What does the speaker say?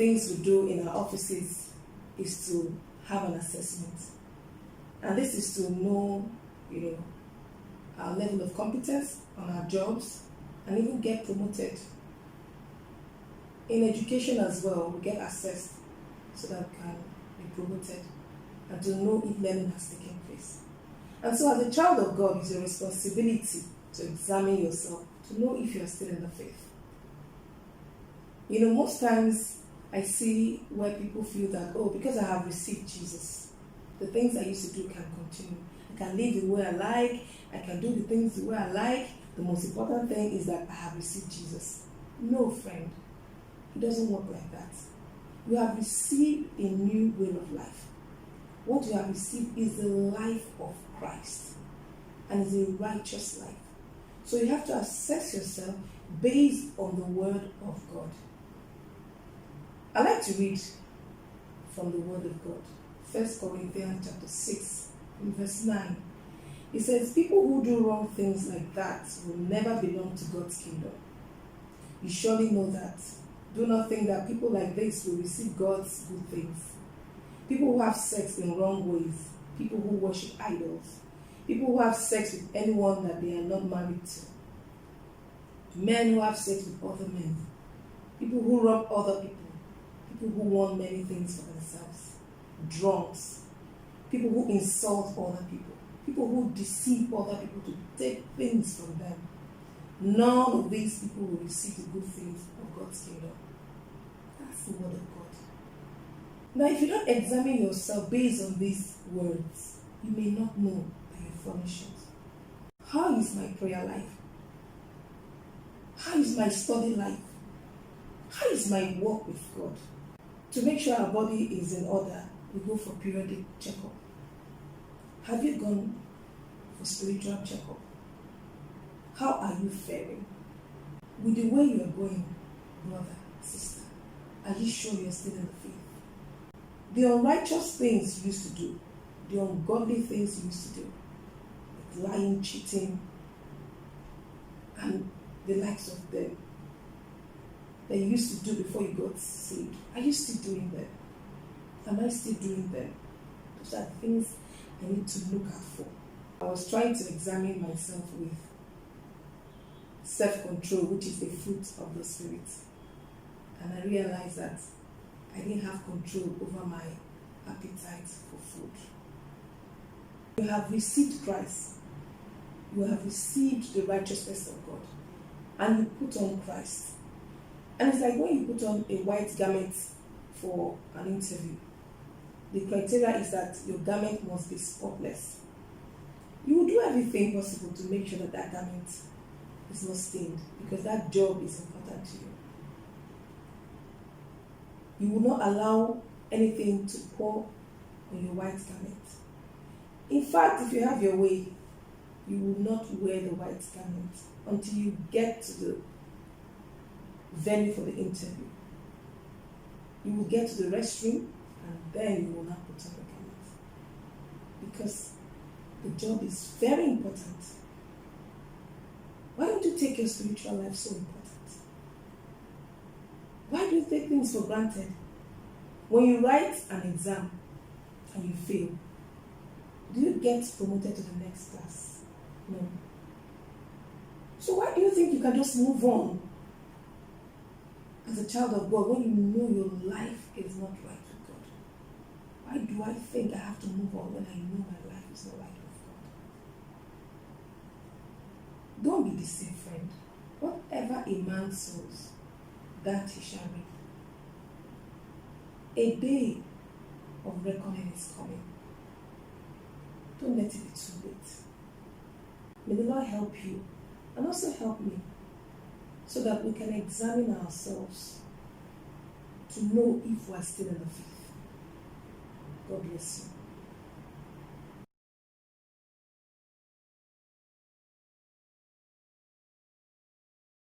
things we do in our offices is to have an assessment. And this is to know, our level of competence on our jobs and even get promoted. In education as well, we get assessed so that we can be promoted and to know if learning has taken place. And so as a child of God, it's your responsibility to examine yourself, to know if you are still in the faith. Most times I see where people feel that, because I have received Jesus, the things I used to do can continue. I can live the way I like, I can do the things the way I like. The most important thing is that I have received Jesus. No, friend. It doesn't work like that. You have received a new way of life. What you have received is the life of Christ, and it's a righteous life. So you have to assess yourself based on the Word of God. I like to read from the Word of God. 1 Corinthians chapter 6, verse 9. It says, people who do wrong things like that will never belong to God's kingdom. You surely know that. Do not think that people like this will receive God's good things. People who have sex in wrong ways, people who worship idols, people who have sex with anyone that they are not married to, men who have sex with other men, people who rob other people, people who want many things for themselves, drunks, people who insult other people, people who deceive other people to take things from them. None of these people will receive the good things of God's kingdom. That's the word of God. Now, if you don't examine yourself based on these words, you may not know that you're furnishing. How is my prayer life? How is my study life? How is my walk with God? To make sure our body is in order, we go for periodic checkup. Have you gone for spiritual checkup? How are you faring? With the way you are going, brother, sister, are you sure you're still in the faith? The unrighteous things you used to do, the ungodly things you used to do, like lying, cheating, and the likes of them, that you used to do before you got saved. Are you still doing them? Am I still doing them? Those are things I need to look out for. I was trying to examine myself with self-control, which is the fruit of the Spirit. And I realized that I didn't have control over my appetite for food. You have received Christ. You have received the righteousness of God. And you put on Christ. And it's like when you put on a white garment for an interview. The criteria is that your garment must be spotless. You will do everything possible to make sure that that garment is not stained, because that job is important to you. You will not allow anything to pour on your white garment. In fact, if you have your way, you will not wear the white garment until you get to the venue for the interview. You will get to the restroom and then you will not put on the garment. Because the job is very important. Why don't you take your spiritual life so important? Why do you take things for granted? When you write an exam and you fail, do you get promoted to the next class? No. So why do you think you can just move on as a child of God when you know your life is not right with God? Why do I think I have to move on when I know my life is not right with God? Don't be deceived, friend. Whatever a man sows, that he shall reap. A day of reckoning is coming. Don't let it be too late. May the Lord help you and also help me so that we can examine ourselves to know if we are still in the faith. God bless you.